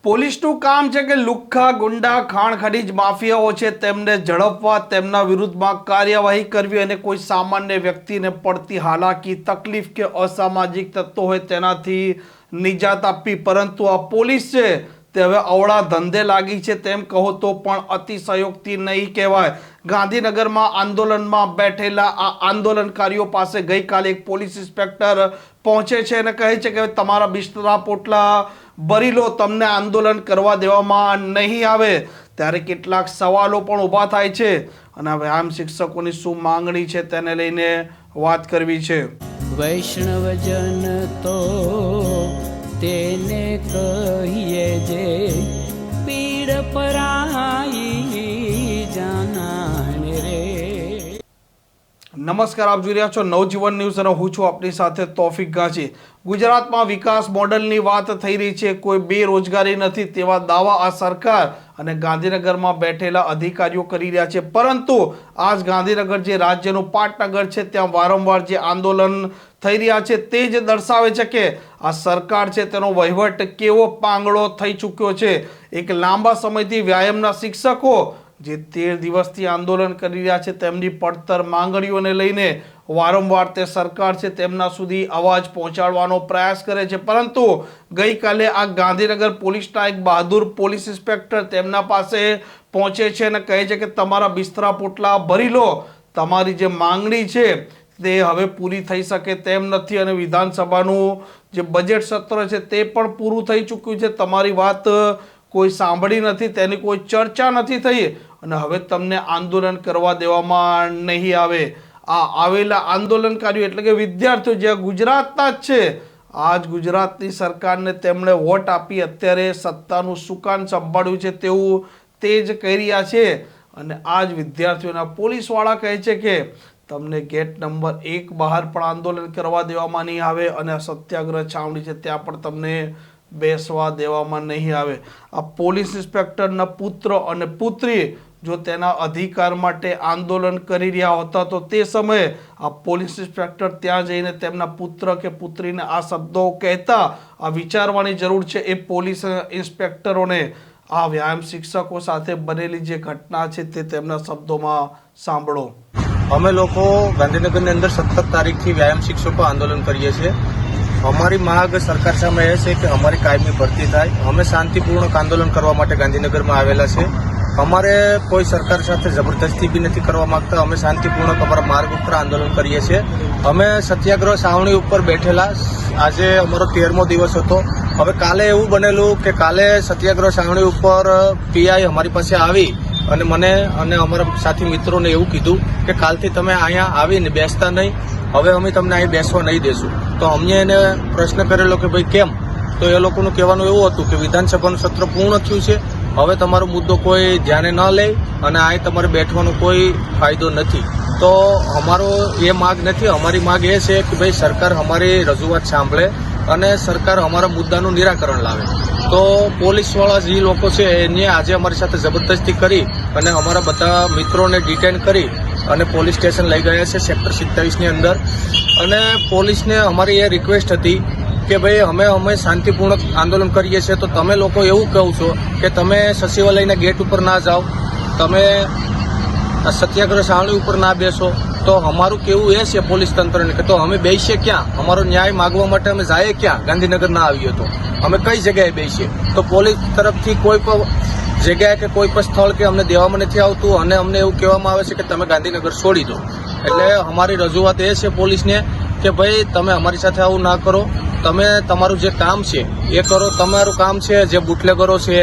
પોલીસનું કામ છે કે લુખ્ખા ગુંડા ખાણ ખનીજ માફિયાઓ છે તેમને ઝડપવા, તેમના વિરુદ્ધમાં કાર્યવાહી કરવી અને કોઈ સામાન્ય વ્યક્તિને પડતી હાલાકી, તકલીફ કે અસામાજિક તત્વો હોય તેનાથી નિજાત આપવી. પરંતુ આ પોલીસ છે તે હવે અવળા ધંધે લાગી છે તેમ કહો તો પણ અતિશયોક્તિ નહીં કહેવાય. ગાંધીનગરમાં આંદોલનમાં બેઠેલા આ આંદોલનકારીઓ પાસે ગઈકાલે એક પોલીસ ઇન્સ્પેક્ટર પહોંચે છે અને કહે છે કે તમારા બિસ્તરા પોટલા ભરી લો, તમને આંદોલન કરવા દેવામાં નહીં આવે. ત્યારે કેટલાક સવાલો પણ ઊભા થાય છે અને હવે આમ શિક્ષકોની શું માંગણી છે તેને લઈને વાત કરવી છે. વૈષ્ણવજન તો તેને કહીએ જે પીડ પરાઈ જાનાને રે. નમસ્કાર, આપ જોઈ રહ્યા છો નવજીવન ન્યૂઝ અને હું છું આપની સાથે તોફિક ગાંચી. ગુજરાતમાં વિકાસ મોડલની વાત થઈ રહી છે, કોઈ બેરોજગારી નથી તેવા દાવા આ સરકાર અને ગાંધીનગરમાં બેઠેલા અધિકારીઓ કરી રહ્યા છે. પરંતુ આજ ગાંધીનગર જે રાજ્યનું પાટનગર છે ત્યાં વારંવાર જે આંદોલન થઈ રહ્યા છે તે જ દર્શાવે છે કે આ સરકાર છે તેનો વહીવટ કેવો પાંગળો થઈ ચૂક્યો છે. એક લાંબા સમયથી વ્યાયામના શિક્ષકો જે 13 દિવસથી આંદોલન કરી રહ્યા છે તેમની પડતર માંગણીઓને લઈને વારંવાર તે સરકાર છે તેમના સુધી અવાજ પહોંચાડવાનો પ્રયાસ કરે છે. પરંતુ ગઈકાલે આ ગાંધીનગર પોલીસના એક બહાદુર પોલીસ ઇન્સ્પેક્ટર તેમના પાસે પહોંચે છે અને કહે છે કે તમારા બિસ્તરા પોટલા ભરી લો, તમારી જે માંગણી છે તે હવે પૂરી થઈ શકે તેમ નથી અને વિધાનસભાનું જે બજેટ સત્ર છે તે પણ પૂરું થઈ ચૂક્યું છે, તમારી વાત કોઈ સાંભળી નથી, તેની કોઈ ચર્ચા નથી થઈ અને હવે તમને આંદોલન કરવા દેવામાં નહીં આવે. આ આવેલા આંદોલનકારીઓ એટલે કે વિદ્યાર્થીઓ જે ગુજરાતના જ છે, આજ ગુજરાતની સરકારને તેમણે વોટ આપી અત્યારે સત્તાનું સુકાન સંભાળ્યું છે તેવું તે જ કહી રહ્યા છે. અને આ જ વિદ્યાર્થીઓના પોલીસવાળા કહે છે કે તમને ગેટ નંબર 1 બહાર પણ આંદોલન કરવા દેવામાં નહીં આવે અને આ સત્યાગ્રહ છાવણી છે ત્યાં પણ તમને બેસવા દેવામાં નહીં આવે. આ પોલીસ ઇન્સ્પેક્ટરના પુત્ર અને પુત્રી જો તેના અધિકાર માટે આંદોલન કરી રહ્યા હતા તો તે સમયે આ પોલીસ ઇન્સ્પેક્ટર ત્યાં જઈને તેમના પુત્ર કે પુત્રીને આ શબ્દો કહેતા આ વિચારવાની જરૂર છે. એ પોલીસ ઇન્સ્પેક્ટરોને આ વ્યાયામ શિક્ષકો સાથે બનેલી જે ઘટના છે તે તેમના શબ્દોમાં સાંભળો. અમે લોકો ગાંધીનગરની અંદર 17 તારીખથી વ્યાયામ શિક્ષકો આંદોલન કરીએ છીએ. અમારી માંગ સરકાર સામે એ છે કે અમારી કાયમી ભરતી થાય. અમે શાંતિપૂર્ણક આંદોલન કરવા માટે ગાંધીનગરમાં આવેલા છે. અમારે કોઈ સરકાર સાથે જબરદસ્તી બી નથી કરવા માંગતા. અમે શાંતિપૂર્ણક અમારા માર્ગ ઉપર આંદોલન કરીએ છીએ. અમે સત્યાગ્રહ છાવણી ઉપર બેઠેલા. આજે અમારો 13મો દિવસ હતો. હવે કાલે એવું બનેલું કે કાલે સત્યાગ્રહ છાવણી ઉપર પીઆઈ અમારી પાસે આવી અને મને અને અમારા સાથી મિત્રોને એવું કીધું કે કાલથી તમે અહીંયા આવીને બેસતા નહીં, હવે અમે તમને અહીં બેસવા નહીં દેશું. તો અમને એને પ્રશ્ન કરેલો કે ભાઈ કેમ? તો એ લોકોનું કહેવાનું એવું હતું કે વિધાનસભાનું સત્ર પૂર્ણ થયું છે, હવે તમારો મુદ્દો કોઈ ધ્યાને ન લે અને અહીં તમારે બેઠવાનો કોઈ ફાયદો નથી. તો અમારો એ માગ નથી. અમારી માગ એ છે કે ભાઈ સરકાર અમારી રજૂઆત સાંભળે અને સરકાર અમારા મુદ્દાનું નિરાકરણ લાવે. તો પોલીસવાળા જે લોકો છે એને આજે અમારી સાથે જબરદસ્તી કરી અને અમારા બધા મિત્રોને ડિટેન કરી અને પોલીસ સ્ટેશન લઈ ગયા છે સેક્ટર 27ની અંદર. અને પોલીસને અમારી એ રિક્વેસ્ટ હતી કે ભાઈ અમે શાંતિપૂર્ણક આંદોલન કરીએ છીએ, તો તમે લોકો એવું કહો છો કે તમે સચિવાલયના ગેટ ઉપર ના જાઓ, તમે સત્યાગ્રહ છાવણી ઉપર ના બેસો. તો અમારું કેવું એ છે પોલીસ તંત્રને કે તો અમે બેસીએ ક્યાં? અમારો ન્યાય માગવા માટે અમે જાય ક્યાં? ગાંધીનગર ના આવીએ તો અમે કઈ જગ્યાએ બેસીએ? તો પોલીસ તરફથી કોઈ પણ જગ્યાએ કે કોઈ પણ સ્થળ કે અમને દેવામાં નથી આવતું અને અમને એવું કહેવામાં આવે છે કે તમે ગાંધીનગર છોડી દો. એટલે અમારી રજૂઆત એ છે પોલીસને કે ભાઈ તમે અમારી સાથે આવું ના કરો, તમે તમારું જે કામ છે એ કરો. તમારું કામ છે જે બુટલેગરો છે,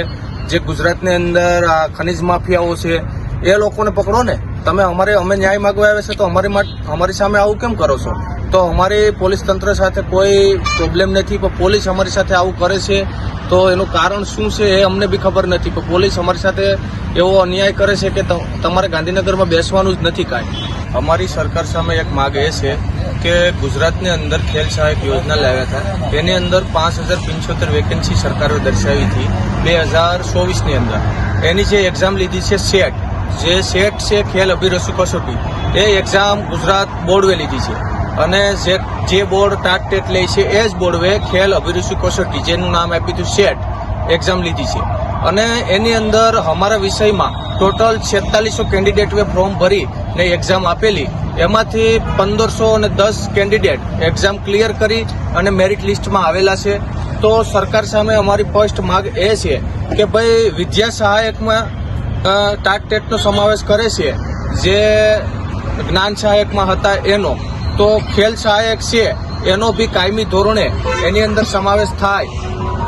જે ગુજરાતની અંદર આ ખનીજ માફિયાઓ છે એ લોકોને પકડો ને. તમે અમે ન્યાય માગવા આવે છે તો અમારી સામે આવું કેમ કરો છો? તો અમારી પોલીસ તંત્ર સાથે કોઈ પ્રોબ્લેમ નથી, પણ પોલીસ અમારી સાથે આવું કરે છે તો એનું કારણ શું છે એ અમને બી ખબર નથી. પણ પોલીસ અમારી સાથે એવો અન્યાય કરે છે કે તમારે ગાંધીનગરમાં બેસવાનું જ નથી કાંઈ. અમારી સરકાર સામે એક માગ એ છે કે ગુજરાતની અંદર ખેલ સહાયક યોજના લાવ્યા હતા, તેની અંદર 5075 વેકેન્સી સરકારે દર્શાવી હતી 2024ની અંદર. એની જે એક્ઝામ લીધી છે સેટ, જે સેટ છે ખેલ અભિરુચિ કસોટી, એ એક્ઝામ ગુજરાત બોર્ડવે લીધી છે અને જે બોર્ડ ટાટ ટેટ લે છે એ જ બોર્ડવે ખેલ અભિરુચિ કસોટી જેનું નામ આપ્યું હતું સેટ, એક્ઝામ લીધી છે અને એની અંદર અમારા વિષયમાં ટોટલ 4600 કેન્ડિડેટોએ ફોર્મ ભરી ને એક્ઝામ આપેલી. એમાંથી 1510 કેન્ડિડેટ એક્ઝામ ક્લિયર કરી અને મેરિટ લિસ્ટમાં આવેલા છે. તો સરકાર સામે અમારી ફર્સ્ટ માંગ એ છે કે ભાઈ વિદ્યા સહાયકમાં ટાટ ટેટનો સમાવેશ કરે છે, જે જ્ઞાન સહાયકમાં હતા એનો, તો ખેલ સહાયક છે એનો બી કાયમી ધોરણે એની અંદર સમાવેશ થાય.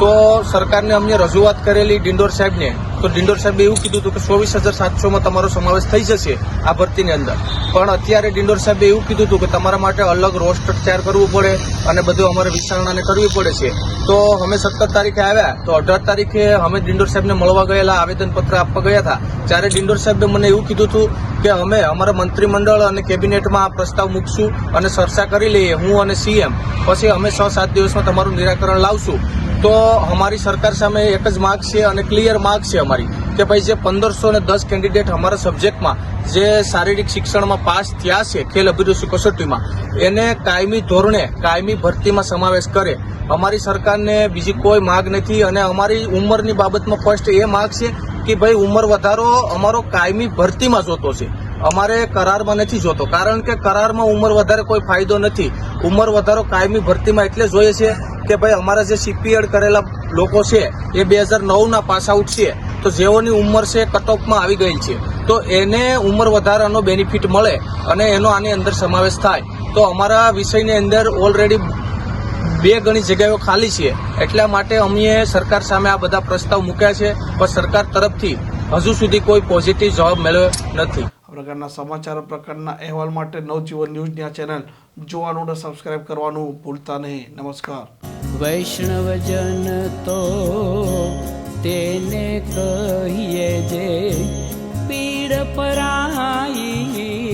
તો સરકારને અમને રજૂઆત કરેલી ડિંડોર સાહેબને, તો ડિંડોર સાહેબે એવું કીધું હતું કે 24,700માં તમારો સમાવેશ થઈ જશે આ ભરતીની અંદર. પણ અત્યારે ડિંડોર સાહેબે એવું કીધું હતું કે તમારા માટે અલગ રોસ્ટર તૈયાર કરવું પડે અને બધું અમારે વિચારણાને કરવી પડે છે. તો અમે 17 તારીખે આવ્યા, તો 18 તારીખે અમે ડિંડોર સાહેબને મળવા ગયેલા, આવેદનપત્ર આપવા ગયા હતા. ત્યારે ડિંડોર સાહેબે મને એવું કીધું હતું કે અમે અમારા મંત્રીમંડળ અને કેબિનેટમાં આ પ્રસ્તાવ મૂકશું અને ચર્ચા કરી લઈએ, હું અને સીએમ, પછી અમે 6-7 દિવસમાં તમારું નિરાકરણ લાવશું. તો અમારી સરકાર સામે એક જ માગ છે અને ક્લિયર માગ છે અમારી કે ભાઈ જે 1510 કેન્ડિડેટ અમારા સબ્જેક્ટમાં જે શારીરિક શિક્ષણમાં પાસ થયા છે ખેલ અભિરુચિ કસોટીમાં, એને કાયમી ધોરણે કાયમી ભરતીમાં સમાવેશ કરે. અમારી સરકારને બીજી કોઈ માગ નથી. અને અમારી ઉંમરની બાબતમાં ફર્સ્ટ એ માગ છે કે ભાઈ ઉંમર વધારો અમારો કાયમી ભરતીમાં જોતો છે, અમારે કરારમાં નથી જોતો. કારણ કે કરારમાં ઉંમર વધારે કોઈ ફાયદો નથી. ઉંમર વધારો કાયમી ભરતીમાં એટલે જોઈએ છે કે ભાઈ અમારા જે સીપીએડ કરેલા લોકો છે એ 2009ના પાસ આઉટ છે, તો જેઓની ઉંમર છે કટઓફમાં આવી ગઈ છે, તો એને ઉંમર વધારાનો બેનિફિટ મળે અને એનો આની અંદર સમાવેશ થાય. તો અમારા વિષયની અંદર ઓલરેડી 2 ગણી જગ્યાઓ ખાલી છે. એટલા માટે અમે સરકાર સામે આ બધા પ્રસ્તાવ મૂક્યા છે, પણ સરકાર તરફથી હજુ સુધી કોઈ પોઝિટિવ જવાબ મળ્યો નથી. આ પ્રકારના સમાચાર, પ્રકારના અહેવાલ માટે નવજીવન ન્યૂઝની આ ચેનલ જોવાનું અને સબસ્ક્રાઇબ કરવાનું ભૂલતા નહીં. નમસ્કાર. વૈષ્ણવજન તો તેને કહીએ જે પીડ પરાઈ